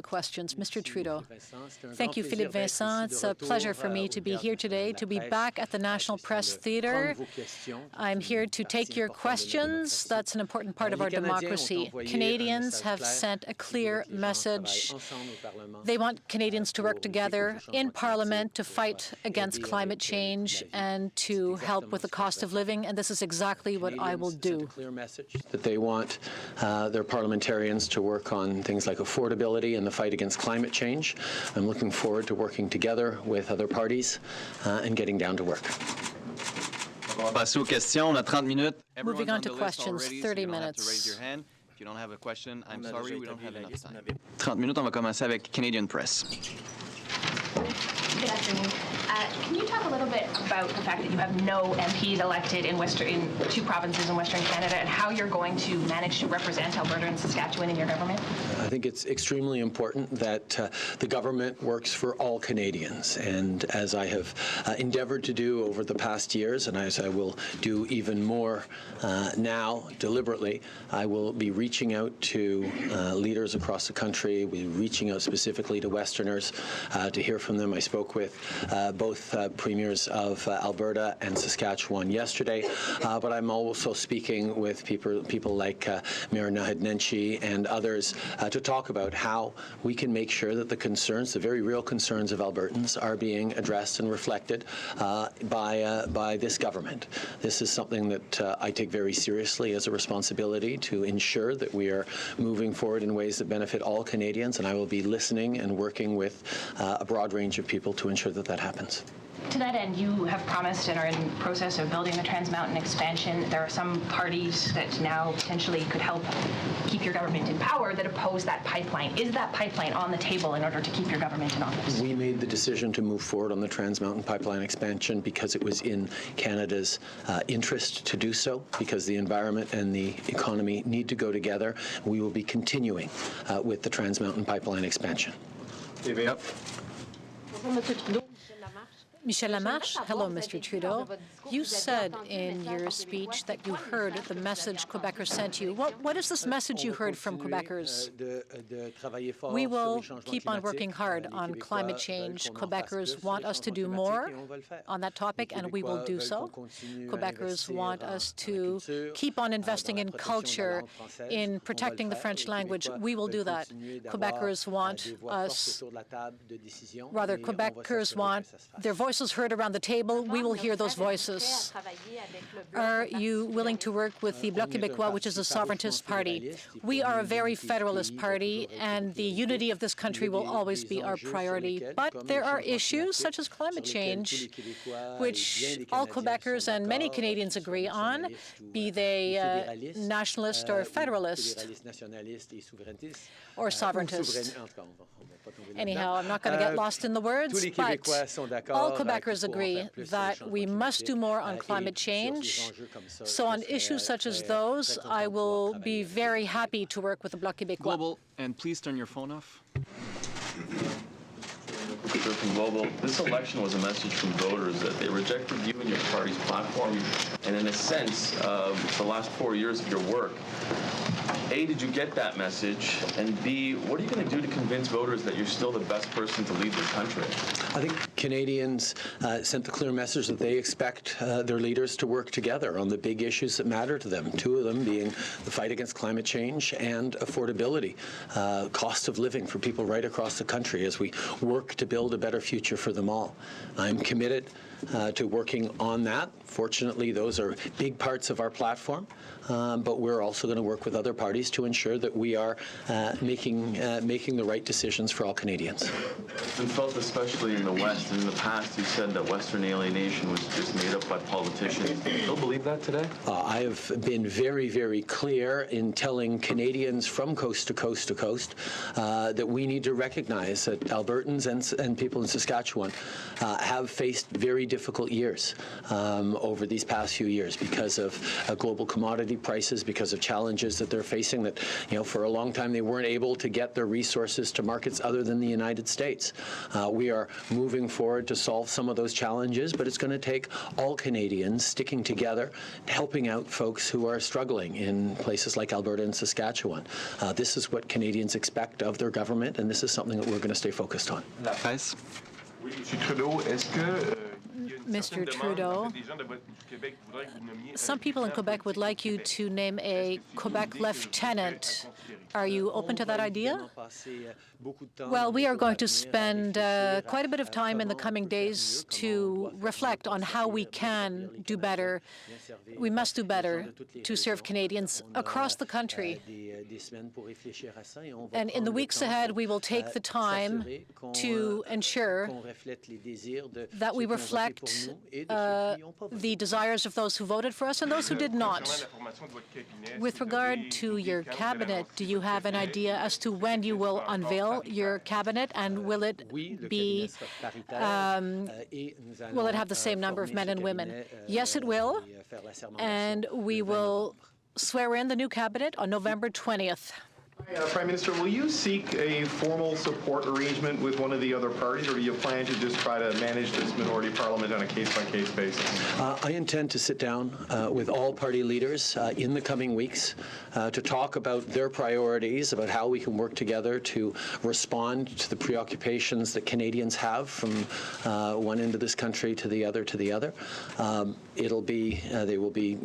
questions. Mr. Trudeau. Thank you, Philippe Vincent. It's a pleasure for me to be here today, to be back at the National Press Theatre. I'm here to take your questions. That's an important part of our democracy. Canadians have sent a clear message. They want Canadians to work together in Parliament to fight against climate change and to help with the cost of living, and this is exactly what I will do. Clear message that they want their parliamentarians to work on things like affordability and the fight against climate change. I'm looking forward to working together with other parties and getting down to work. Moving on to questions, 30 minutes. Raise your hand. If you don't have a question, I'm sorry, we don't have enough time. 30 minutes, on va commencer avec Canadian Press. Good afternoon. Can you talk a little bit about the fact that you have no MPs elected in two provinces in Western Canada and how you're going to manage to represent Alberta and Saskatchewan in your government? I think it's extremely important that the government works for all Canadians. And as I have endeavored to do over the past years, and as I will do even more now deliberately, I will be reaching out to leaders across the country. We'll be reaching out specifically to Westerners to hear from them. I spoke with both premiers of Alberta and Saskatchewan yesterday, but I'm also speaking with people like Mayor Naheed Nenshi and others to talk about how we can make sure that the concerns, the very real concerns of Albertans, are being addressed and reflected by this government. This is something that I take very seriously as a responsibility to ensure that we are moving forward in ways that benefit all Canadians, and I will be listening and working with a broad range of people to ensure that that happens. To that end, you have promised and are in the process of building the Trans Mountain expansion. There are some parties that now potentially could help keep your government in power that oppose that pipeline. Is that pipeline on the table in order to keep your government in office? We made the decision to move forward on the Trans Mountain pipeline expansion because it was in Canada's interest to do so, because the environment and the economy need to go together. We will be continuing with the Trans Mountain pipeline expansion. Yep. Michel Lamarche. Hello, Mr. Trudeau. You said in your speech that you heard the message Quebecers sent you. What is this message you heard from Quebecers? We will keep on working hard on climate change. Quebecers want us to do more on that topic, and we will do so. Quebecers want us to keep on investing in culture, in protecting the French language. We will do that. Quebecers want us, rather, Quebecers want their voices heard around the table. We will hear those voices. Are you willing to work with the Bloc Québécois, which is a sovereigntist party? We are a very federalist party, and the unity of this country will always be our priority. But there are issues such as climate change, which all Quebecers and many Canadians agree on, be they nationalist or federalist or sovereigntist. Anyhow, I'm not going to get lost in the words, but all Quebecers agree that we must do more on climate change. So on issues such as those, I will be very happy to work with the Bloc Québécois. Global, and please turn your phone off. From Global, this election was a message from voters that they rejected you and your party's platform, and in a sense, the last 4 years of your work. A, did you get that message? And B, what are you going to do to convince voters that you're still the best person to lead this country? I think Canadians sent the clear message that they expect their leaders to work together on the big issues that matter to them, two of them being the fight against climate change and affordability, cost of living for people right across the country as we work to build a better future for them all. I'm committed to working on that. Fortunately, those are big parts of our platform, but we're also going to work with other parties to ensure that we are making the right decisions for all Canadians. It's been felt especially in the West. In the past, you said that Western alienation was just made up by politicians. Do you still believe that today? I have been very, very clear in telling Canadians from coast to coast to coast that we need to recognize that Albertans and people in Saskatchewan have faced very difficult years over these past few years because of global commodity prices, because of challenges that they're facing that, for a long time they weren't able to get their resources to markets other than the United States. We are moving forward to solve some of those challenges, but it's going to take all Canadians sticking together, helping out folks who are struggling in places like Alberta and Saskatchewan. This is what Canadians expect of their government, and this is something that we're going to stay focused on. La presse. Mr. Trudeau, some people in Quebec would like you to name a Quebec lieutenant. Are you open to that idea? Well, we are going to spend quite a bit of time in the coming days to reflect on how we can do better. We must do better to serve Canadians across the country. And in the weeks ahead, we will take the time to ensure that we reflect the desires of those who voted for us and those who did not. With regard to your cabinet, do you have an idea as to when you will unveil your cabinet, and will it be, will it have the same number of men and women? Yes, it will, and we will swear in the new cabinet on November 20th. Prime Minister, will you seek a formal support arrangement with one of the other parties, or do you plan to just try to manage this minority parliament on a case-by-case basis? I intend to sit down with all party leaders in the coming weeks to talk about their priorities, about how we can work together to respond to the preoccupations that Canadians have from one end of this country to the other. It'll be, they will be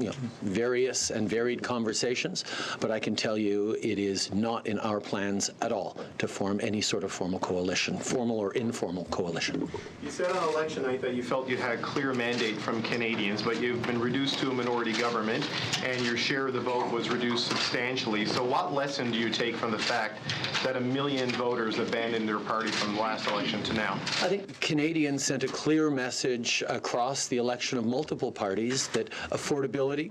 various and varied conversations, but I can tell you it is not in our plans at all to form any sort of formal coalition, formal or informal coalition. You said on election night that you felt you had a clear mandate from Canadians, but you've been reduced to a minority government, and your share of the vote was reduced substantially. So what lesson do you take from the fact that 1 million voters abandoned their party from the last election to now? I think Canadians sent a clear message across the election of multiple parties that affordability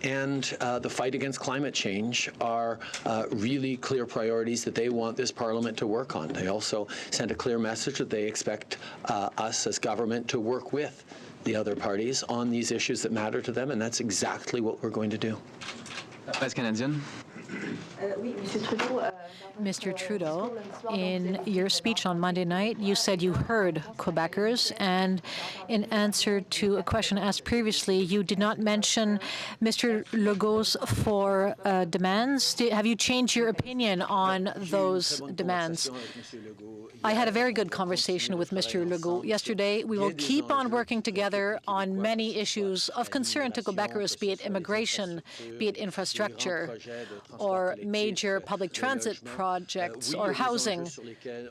and the fight against climate change are really clear priorities that they want this Parliament to work on. They also sent a clear message that they expect us as government to work with the other parties on these issues that matter to them, and that's exactly what we're going to do. La presse canadienne. Mr. Trudeau, in your speech on Monday night, you said you heard Quebecers, and in answer to a question asked previously, you did not mention Mr. Legault's four demands. Have you changed your opinion on those demands? I had a very good conversation with Mr. Legault yesterday. We will keep on working together on many issues of concern to Quebecers, be it immigration, be it infrastructure, or major public transit projects or housing.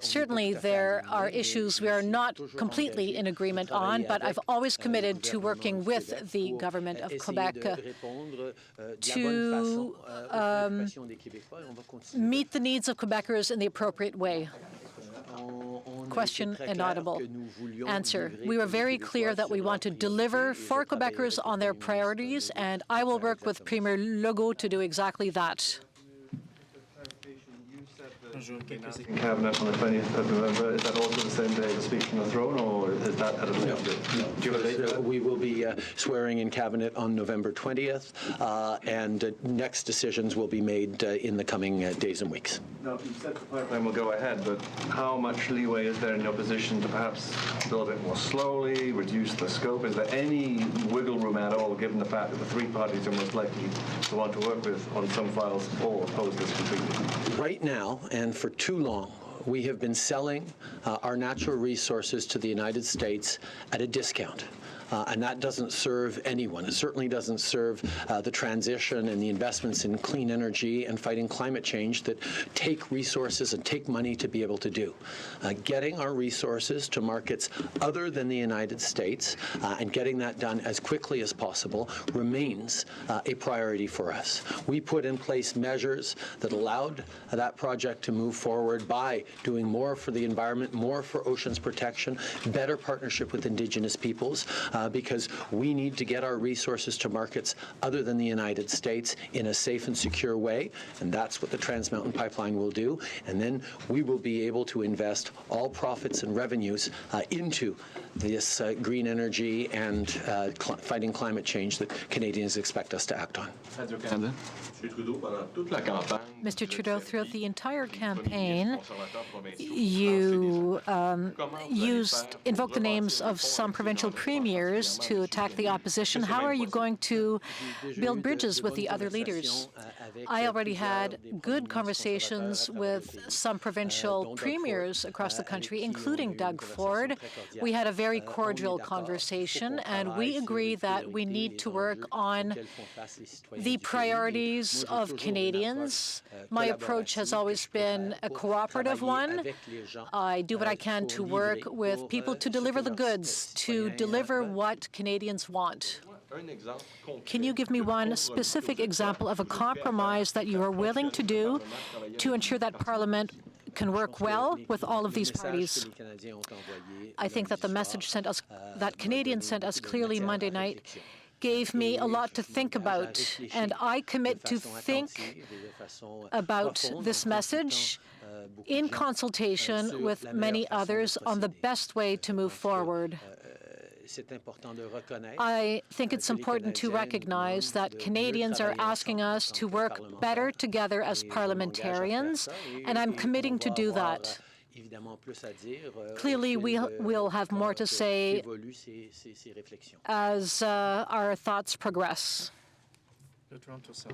Certainly, there are issues we are not completely in agreement on, but I've always committed to working with the government of Quebec to meet the needs of Quebecers in the appropriate way. Question inaudible. Answer. We were very clear that we want to deliver for Quebecers on their priorities, and I will work with Premier Legault to do exactly that. Cabinet on the 20th of November. Is that also the same day the speech from the throne, or is that at a later date? Do you have a date? We will be swearing in Cabinet on November 20th, and next decisions will be made in the coming days and weeks. Now, you said the pipeline will go ahead, but how much leeway is there in your position to perhaps build it more slowly, reduce the scope? Is there any wiggle room at all, given the fact that the three parties are most likely to want to work with on some files or oppose this completely? Right now, and for too long, we have been selling our natural resources to the United States at a discount. And that doesn't serve anyone. It certainly doesn't serve the transition and the investments in clean energy and fighting climate change that take resources and take money to be able to do. Getting our resources to markets other than the United States and getting that done as quickly as possible remains a priority for us. We put in place measures that allowed that project to move forward by doing more for the environment, more for oceans protection, better partnership with Indigenous peoples, because we need to get our resources to markets other than the United States in a safe and secure way, and that's what the Trans Mountain Pipeline will do. And then we will be able to invest all profits and revenues into this green energy and fighting climate change that Canadians expect us to act on. Mr. Trudeau, throughout the entire campaign, you invoked the names of some provincial premiers to attack the opposition. How are you going to build bridges with the other leaders? I already had good conversations with some provincial premiers across the country, including Doug Ford. We had a very cordial conversation, and we agree that we need to work on the priorities of Canadians. My approach has always been a cooperative one. I do what I can to work with people to deliver the goods, to deliver what Canadians want. Can you give me one specific example of a compromise that you are willing to do to ensure that Parliament can work well with all of these parties? I think that the message that Canadians sent us clearly Monday night gave me a lot to think about, and I commit to think about this message in consultation with many others on the best way to move forward. I think it's important to recognize that Canadians are asking us to work better together as parliamentarians, and I'm committing to do that. Clearly, we'll have more to say as our thoughts progress.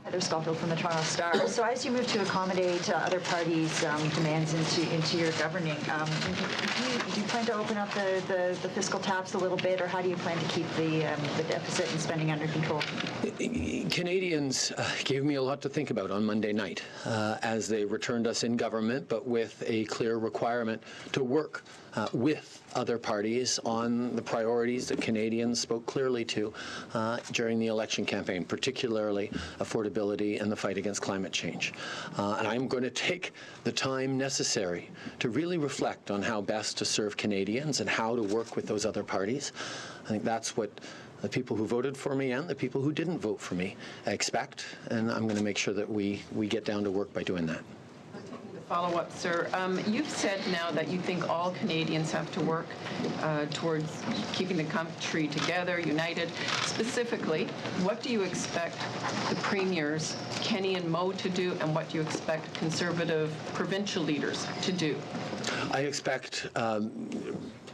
Heather Scotfield from the Toronto Star. So as you move to accommodate other parties' demands into your governing, do you plan to open up the fiscal taps a little bit, or how do you plan to keep the deficit and spending under control? Canadians gave me a lot to think about on Monday night as they returned us in government, but with a clear requirement to work with other parties on the priorities that Canadians spoke clearly to during the election campaign, particularly affordability and the fight against climate change. And I'm going to take the time necessary to really reflect on how best to serve Canadians and how to work with those other parties. I think that's what the people who voted for me and the people who didn't vote for me expect, and I'm going to make sure that we get down to work by doing that. Follow-up, sir. You've said now that you think all Canadians have to work towards keeping the country together, united. Specifically, what do you expect the premiers, Kenny and Moe, to do, and what do you expect Conservative provincial leaders to do? I expect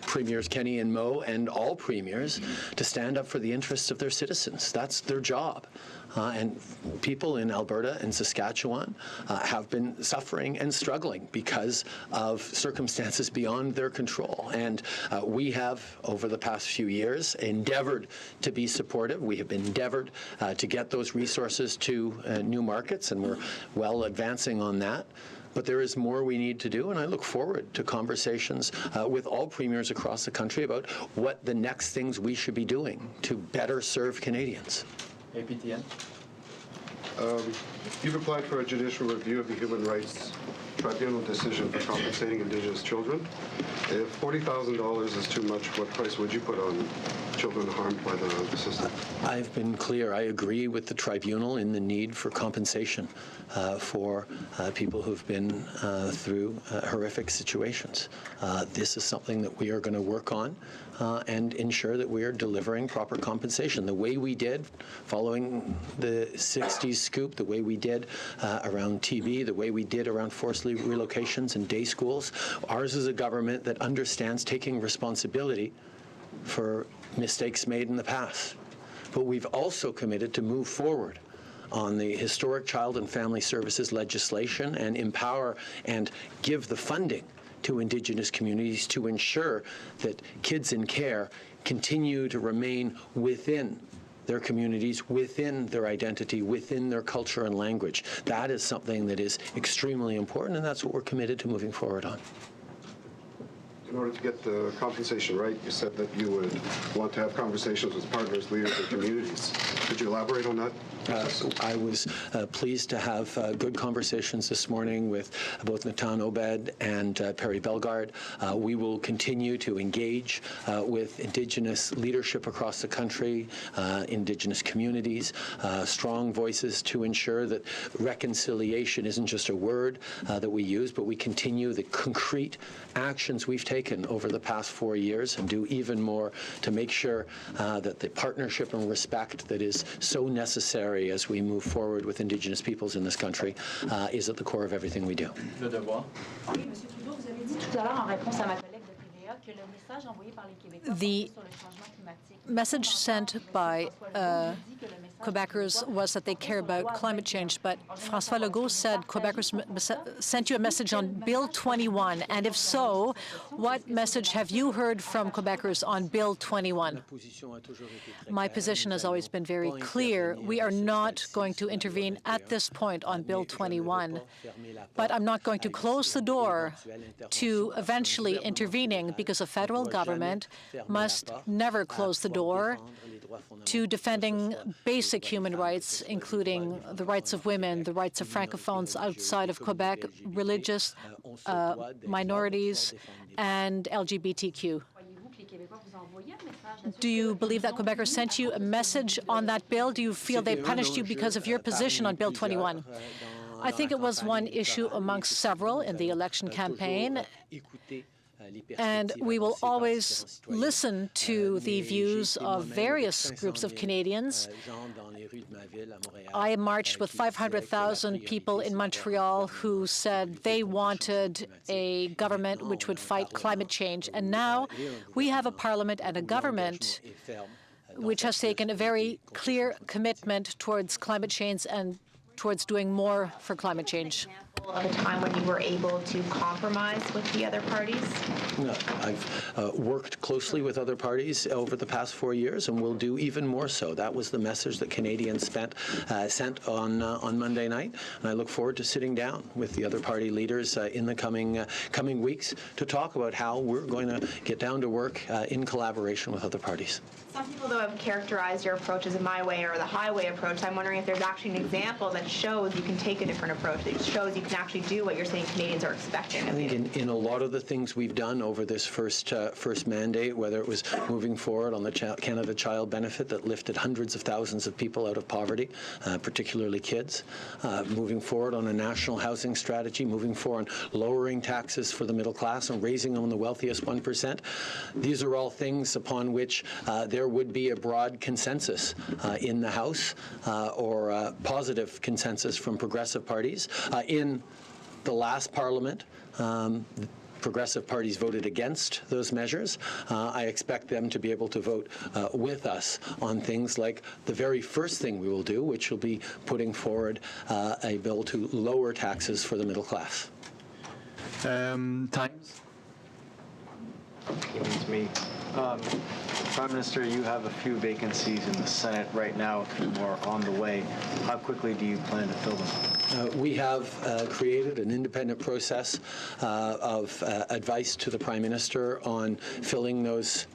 Premiers Kenny and Moe and all premiers to stand up for the interests of their citizens. That's their job. And people in Alberta and Saskatchewan have been suffering and struggling because of circumstances beyond their control. And we have, over the past few years, endeavored to be supportive. We have endeavored to get those resources to new markets, and we're well advancing on that. But there is more we need to do, and I look forward to conversations with all premiers across the country about what the next things we should be doing to better serve Canadians. APTN. You've applied for a judicial review of the Human Rights Tribunal decision for compensating Indigenous children. If $40,000 is too much, what price would you put on children harmed by the system? I've been clear. I agree with the tribunal in the need for compensation for people who've been through horrific situations. This is something that we are going to work on and ensure that we are delivering proper compensation. The way we did following the 60s scoop, the way we did around TB, the way we did around forced relocations and day schools. Ours is a government that understands taking responsibility for mistakes made in the past. But we've also committed to move forward on the historic child and family services legislation and empower and give the funding to Indigenous communities to ensure that kids in care continue to remain within their communities, within their identity, within their culture and language. That is something that is extremely important, and that's what we're committed to moving forward on. In order to get the compensation right, you said that you would want to have conversations with partners, leaders, and communities. Could you elaborate on that? I was pleased to have good conversations this morning with both Natan Obed and Perry Bellegarde. We will continue to engage with Indigenous leadership across the country, Indigenous communities, strong voices to ensure that reconciliation isn't just a word that we use, but we continue the concrete actions we've taken over the past 4 years and do even more to make sure that the partnership and respect that is so necessary as we move forward with Indigenous peoples in this country is at the core of everything we do. Le devoir. The message sent by Quebecers was that they care about climate change, but François Legault said Quebecers sent you a message on Bill 21, and if so, what message have you heard from Quebecers on Bill 21? My position has always been very clear. We are not going to intervene at this point on Bill 21, but I'm not going to close the door to eventually intervening, because the federal government must never close the door to defending basic human rights, including the rights of women, the rights of francophones outside of Quebec, religious minorities, and LGBTQ. Do you believe that Quebecers sent you a message on that bill? Do you feel they punished you because of your position on Bill 21? I think it was one issue amongst several in the election campaign, and we will always listen to the views of various groups of Canadians. I marched with 500,000 people in Montreal who said they wanted a government which would fight climate change. And now we have a parliament and a government which has taken a very clear commitment towards climate change and towards doing more for climate change. Of a time when you were able to compromise with the other parties? No, I've worked closely with other parties over the past 4 years, and will do even more so. That was the message that Canadians sent on Monday night, and I look forward to sitting down with the other party leaders in the coming weeks to talk about how we're going to get down to work in collaboration with other parties. Some people, though, have characterized your approach as a my way or the highway approach. I'm wondering if there's actually an example that shows you can take a different approach, that shows you can actually do what you're saying Canadians are expecting. I think in a lot of the things we've done over this first mandate, whether it was moving forward on the Canada Child Benefit that lifted hundreds of thousands of people out of poverty, particularly kids, moving forward on a national housing strategy, moving forward on lowering taxes for the middle class and raising them on the wealthiest 1%. These are all things upon which there would be a broad consensus in the House or a positive consensus from progressive parties. In the last Parliament, progressive parties voted against those measures. I expect them to be able to vote with us on things like the very first thing we will do, which will be putting forward a bill to lower taxes for the middle class. Times? It's me. Prime Minister, you have a few vacancies in the Senate right now, a few more on the way. How quickly do you plan to fill them? We have created an independent process of advice to the Prime Minister on filling those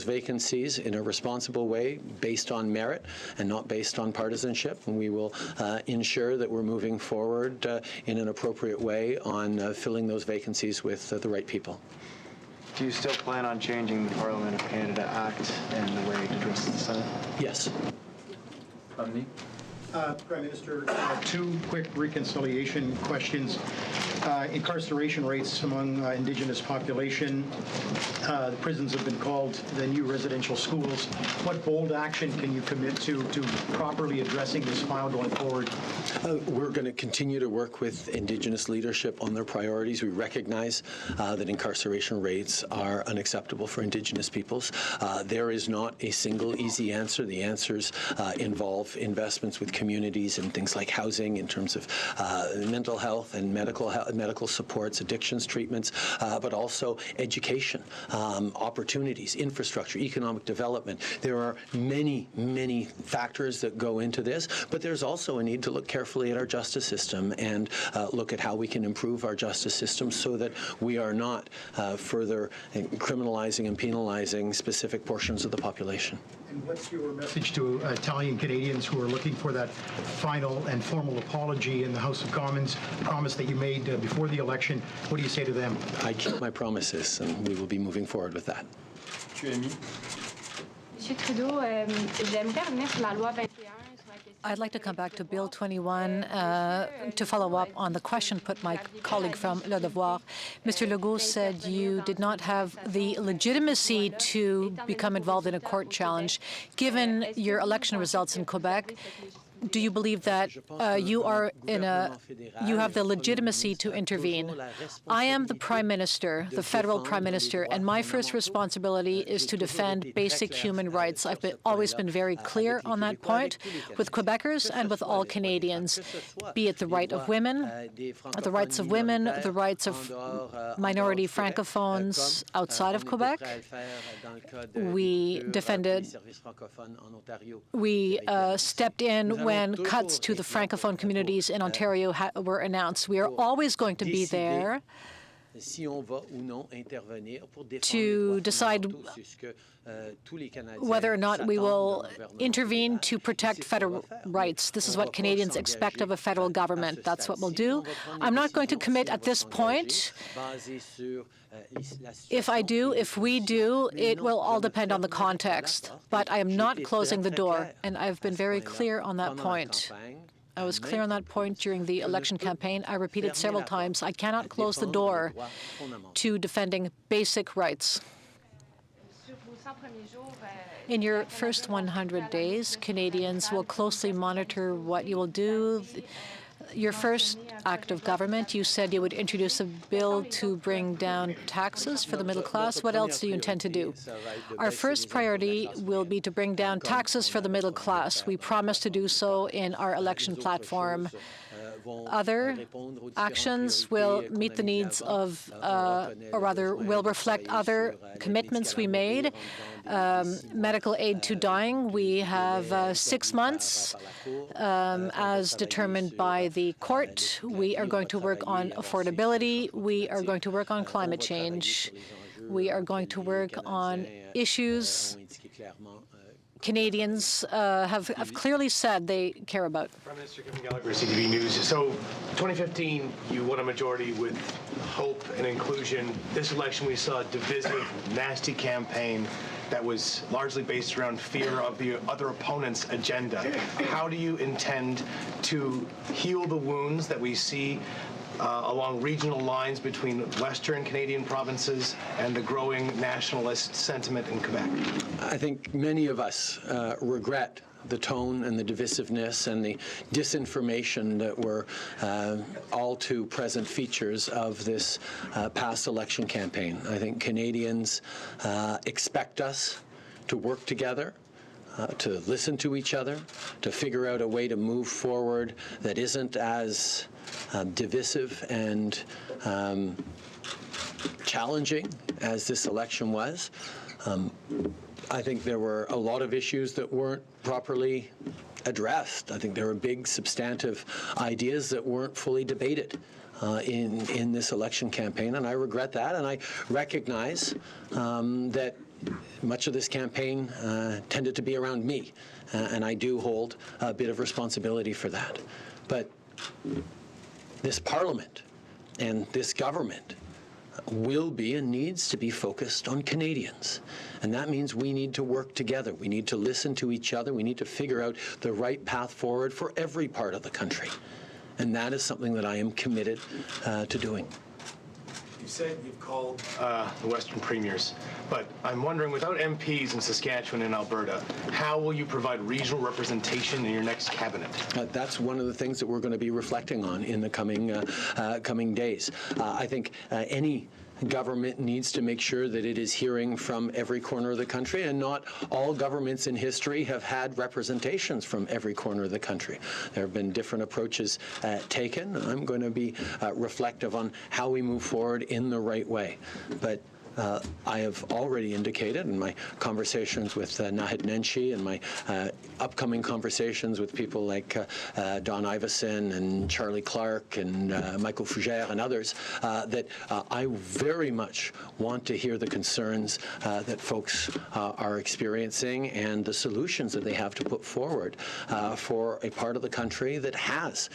vacancies in a responsible way, based on merit and not based on partisanship. And we will ensure that we're moving forward in an appropriate way on filling those vacancies with the right people. Do you still plan on changing the Parliament of Canada Act and the way it addresses the Senate? Yes. Prime Minister, two quick reconciliation questions. Incarceration rates among Indigenous population. The prisons have been called the new residential schools. What bold action can you commit to properly addressing this file going forward? We're going to continue to work with Indigenous leadership on their priorities. We recognize that incarceration rates are unacceptable for Indigenous peoples. There is not a single easy answer. The answers involve investments with communities and things like housing, in terms of mental health and medical supports, addictions treatments, but also education, opportunities, infrastructure, economic development. There are many, many factors that go into this, but there's also a need to look carefully at our justice system and look at how we can improve our justice system so that we are not further criminalizing and penalizing specific portions of the population. And what's your message to Italian Canadians who are looking for that final and formal apology in the House of Commons, promise that you made before the election? What do you say to them? I keep my promises, and we will be moving forward with that. Monsieur Trudeau, j'aimerais revenir sur la loi 21. I'd like to come back to Bill 21 to follow up on the question put my colleague from Le Devoir. Mr. Legault said you did not have the legitimacy to become involved in a court challenge. Given your election results in Quebec, do you believe that you have the legitimacy to intervene? I am the Prime Minister, the federal Prime Minister, and my first responsibility is to defend basic human rights. I've always been very clear on that point with Quebecers and with all Canadians, be it the right of women, the rights of women, the rights of minority francophones outside of Quebec. We stepped in when cuts to the francophone communities in Ontario were announced. We are always going to be there to decide whether or not we will intervene to protect federal rights. This is what Canadians expect of a federal government. That's what we'll do. I'm not going to commit at this point. If we do, it will all depend on the context. But I am not closing the door, and I've been very clear on that point. I was clear on that point during the election campaign. I repeated several times, I cannot close the door to defending basic rights. In your first 100 days, Canadians will closely monitor what you will do. Your first act of government, you said you would introduce a bill to bring down taxes for the middle class. What else do you intend to do? Our first priority will be to bring down taxes for the middle class. We promise to do so in our election platform. Other actions will meet the needs of, or rather, will reflect other commitments we made. Medical aid to dying, we have 6 months as determined by the court. We are going to work on affordability. We are going to work on climate change. We are going to work on issues Canadians have clearly said they care about. Prime Minister Kevin Gallagher, CBC News. So 2015, you won a majority with hope and inclusion. This election, we saw a divisive, nasty campaign that was largely based around fear of the other opponent's agenda. How do you intend to heal the wounds that we see along regional lines between Western Canadian provinces and the growing nationalist sentiment in Quebec? I think many of us regret the tone and the divisiveness and the disinformation that were all too present features of this past election campaign. I think Canadians expect us to work together, to listen to each other, to figure out a way to move forward that isn't as divisive and challenging as this election was. I think there were a lot of issues that weren't properly addressed. I think there were big, substantive ideas that weren't fully debated in this election campaign, and I regret that, and I recognize that much of this campaign tended to be around me, and I do hold a bit of responsibility for that. But this Parliament and this government will be and needs to be focused on Canadians. And that means we need to work together. We need to listen to each other. We need to figure out the right path forward for every part of the country. And that is something that I am committed to doing. You said you've called the Western premiers, but I'm wondering, without MPs in Saskatchewan and Alberta, how will you provide regional representation in your next cabinet? That's one of the things that we're going to be reflecting on in the coming days. I think any government needs to make sure that it is hearing from every corner of the country, and not all governments in history have had representations from every corner of the country. There have been different approaches taken, and I'm going to be reflective on how we move forward in the right way. But I have already indicated in my conversations with Naheed Nenshi and my upcoming conversations with people like Don Iveson and Charlie Clark and Michael Fougere and others that I very much want to hear the concerns that folks are experiencing and the solutions that they have to put forward for a part of the country that has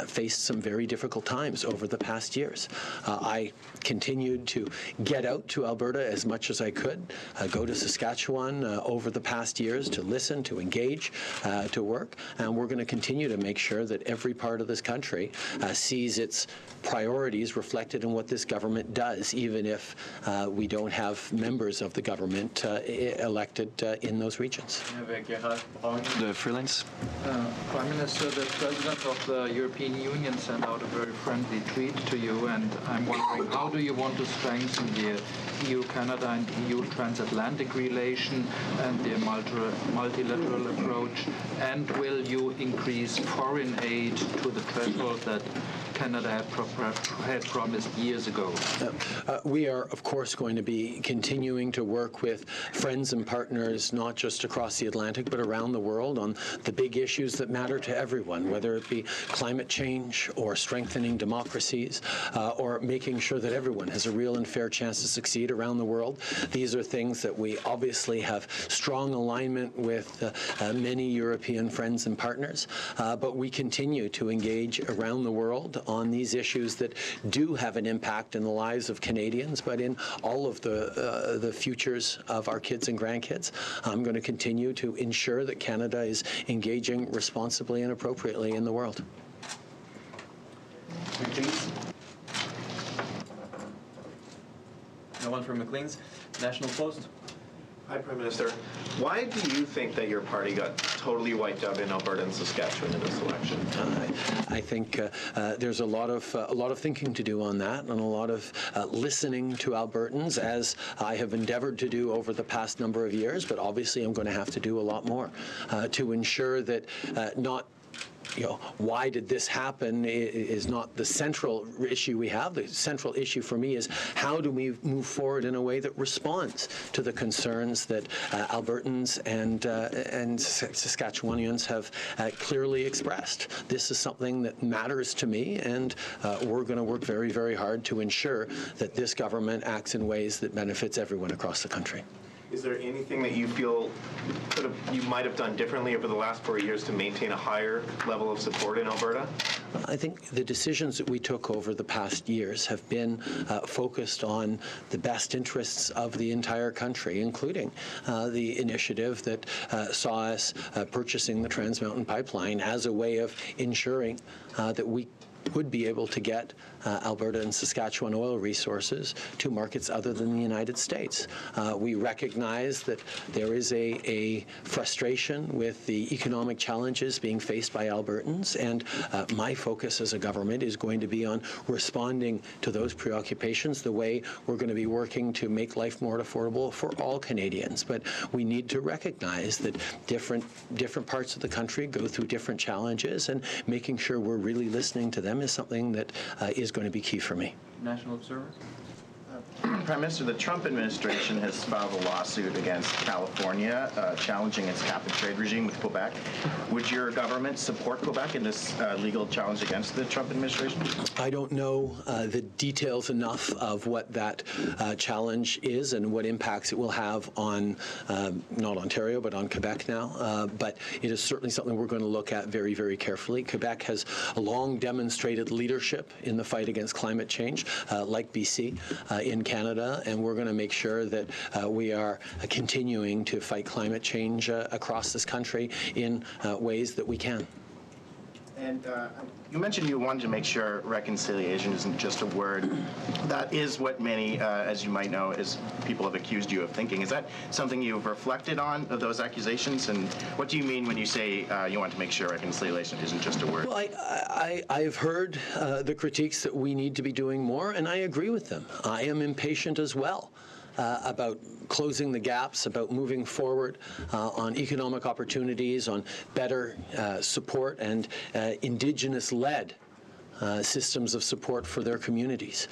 faced some very difficult times over the past years. I continued to get out to Alberta as much as I could, go to Saskatchewan over the past years to listen, to engage, to work, and we're going to continue to make sure that every part of this country sees its priorities reflected in what this government does, even if we don't have members of the government elected in those regions. The freelance. Prime Minister, the President of the European Union sent out a very friendly tweet to you, and I'm wondering, how do you want to strengthen the EU-Canada and EU transatlantic relation and the multilateral approach, and will you increase foreign aid to the threshold that Canada had promised years ago? We are, of course, going to be continuing to work with friends and partners, not just across the Atlantic, but around the world on the big issues that matter to everyone, whether it be climate change or strengthening democracies or making sure that everyone has a real and fair chance to succeed around the world. These are things that we obviously have strong alignment with many European friends and partners, but we continue to engage around the world on these issues that do have an impact in the lives of Canadians, but in all of the futures of our kids and grandkids. I'm going to continue to ensure that Canada is engaging responsibly and appropriately in the world. McLean's. No one from McLean's. National Post. Hi, Prime Minister. Why do you think that your party got totally wiped out in Alberta and Saskatchewan in this election? I think there's a lot of thinking to do on that, and a lot of listening to Albertans, as I have endeavored to do over the past number of years. But obviously, I'm going to have to do a lot more to ensure that not. Why did this happen is not the central issue we have. The central issue for me is how do we move forward in a way that responds to the concerns that Albertans and Saskatchewanians have clearly expressed. This is something that matters to me, and we're going to work very, very hard to ensure that this government acts in ways that benefits everyone across the country. Is there anything that you feel you might have done differently over the last 4 years to maintain a higher level of support in Alberta? I think the decisions that we took over the past years have been focused on the best interests of the entire country, including the initiative that saw us purchasing the Trans Mountain Pipeline as a way of ensuring that we would be able to get Alberta and Saskatchewan oil resources to markets other than the United States. We recognize that there is a frustration with the economic challenges being faced by Albertans, and my focus as a government is going to be on responding to those preoccupations the way we're going to be working to make life more affordable for all Canadians. But we need to recognize that different parts of the country go through different challenges, and making sure we're really listening to them is something that is going to be key for me. National Observer. Prime Minister, the Trump administration has filed a lawsuit against California challenging its cap-and-trade regime with Quebec. Would your government support Quebec in this legal challenge against the Trump administration? I don't know the details enough of what that challenge is and what impacts it will have on not Ontario but on Quebec now. But it is certainly something we're going to look at very, very carefully. Quebec has a long demonstrated leadership in the fight against climate change, like BC, in Canada, and we're going to make sure that we are continuing to fight climate change across this country in ways that we can. And you mentioned you wanted to make sure reconciliation isn't just a word. That is what many, as you might know, as people have accused you of thinking. Is that something you've reflected on, of those accusations? And what do you mean when you say you want to make sure reconciliation isn't just a word? Well, I've heard the critiques that we need to be doing more, and I agree with them. I am impatient as well about closing the gaps, about moving forward on economic opportunities, on better support and Indigenous-led systems of support for their communities.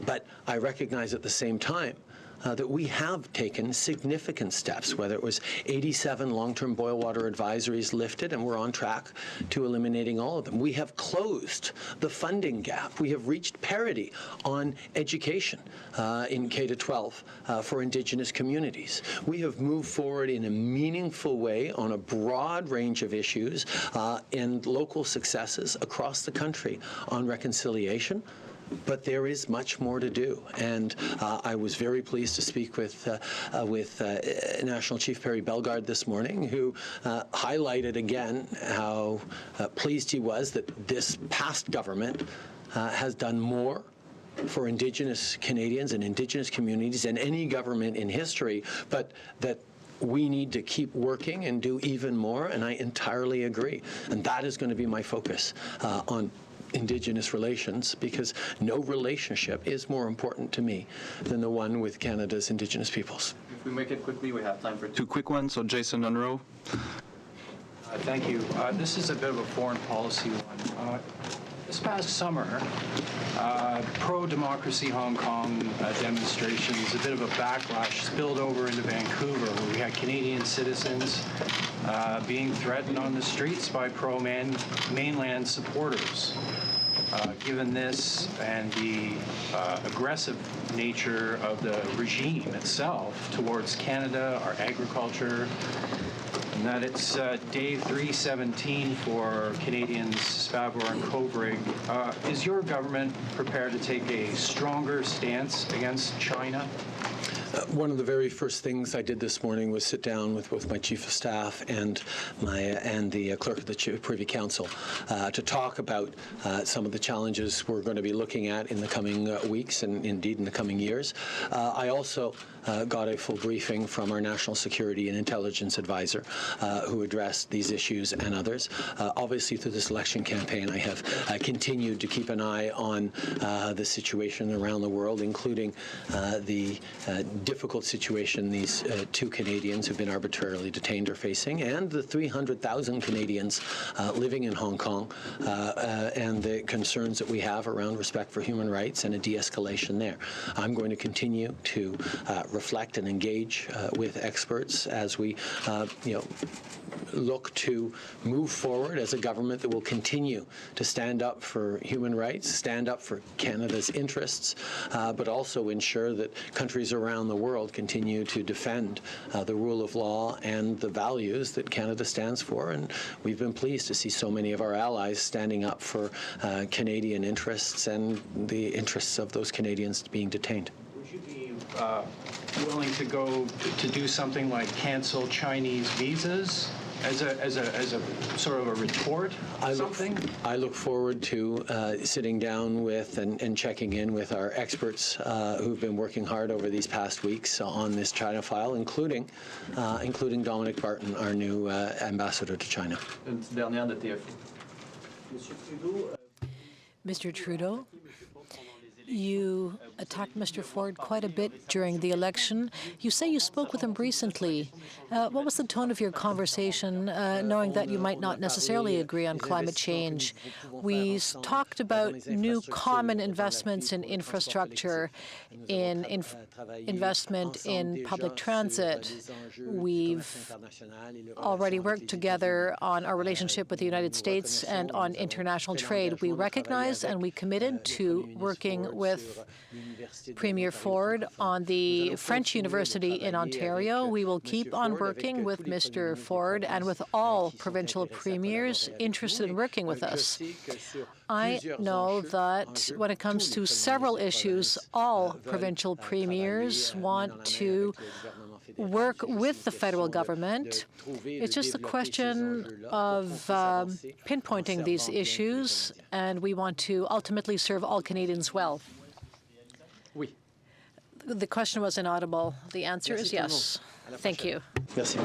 But I recognize at the same time that we have taken significant steps, whether it was 87 long-term boil water advisories lifted, and we're on track to eliminating all of them. We have closed the funding gap. We have reached parity on education in K-12 for Indigenous communities. We have moved forward in a meaningful way on a broad range of issues and local successes across the country on reconciliation, but there is much more to do, and I was very pleased to speak with National Chief Perry Bellegarde this morning, who highlighted again how pleased he was that this past government has done more for Indigenous Canadians and Indigenous communities than any government in history, but that we need to keep working and do even more, and I entirely agree. And that is going to be my focus on Indigenous relations, because no relationship is more important to me than the one with Canada's Indigenous peoples. If we make it quickly, we have time for two quick ones. So Jason on row. Thank you. This is a bit of a foreign policy one. This past summer, pro-democracy Hong Kong demonstrations, a bit of a backlash spilled over into Vancouver, where we had Canadian citizens being threatened on the streets by pro-mainland supporters. Given this and the aggressive nature of the regime itself towards Canada, our agriculture, and that it's day 317 for Canadians Spavor and Cobrig. Is your government prepared to take a stronger stance against China? One of the very first things I did this morning was sit down with both my Chief of Staff and the Clerk of the Privy Council to talk about some of the challenges we're going to be looking at in the coming weeks and indeed in the coming years. I also got a full briefing from our National Security and Intelligence Advisor who addressed these issues and others. Obviously, through this election campaign, I have continued to keep an eye on the situation around the world, including the difficult situation these two Canadians who've been arbitrarily detained are facing, and the 300,000 Canadians living in Hong Kong, and the concerns that we have around respect for human rights and a de-escalation there. I'm going to continue to reflect and engage with experts as we look to move forward as a government that will continue to stand up for human rights, stand up for Canada's interests, but also ensure that countries around the world continue to defend the rule of law and the values that Canada stands for. And we've been pleased to see so many of our allies standing up for Canadian interests and the interests of those Canadians being detained. Would you be willing to go to do something like cancel Chinese visas as a sort of a retort? I look forward to sitting down with and checking in with our experts who've been working hard over these past weeks on this China file, including Dominic Barton, our new ambassador to China. Mr. Trudeau, you attacked Mr. Ford quite a bit during the election. You say you spoke with him recently. What was the tone of your conversation, knowing that you might not necessarily agree on climate change? We talked about new common investments in infrastructure, in investment in public transit. We've already worked together on our relationship with the United States and on international trade. We recognized and we committed to working with Premier Ford on the French University in Ontario. We will keep on working with Mr. Ford and with all provincial premiers interested in working with us. I know that when it comes to several issues, all provincial premiers want to work with the federal government. It's just a question of pinpointing these issues, and we want to ultimately serve all Canadians well. The question was inaudible. The answer is yes. Thank you. Merci.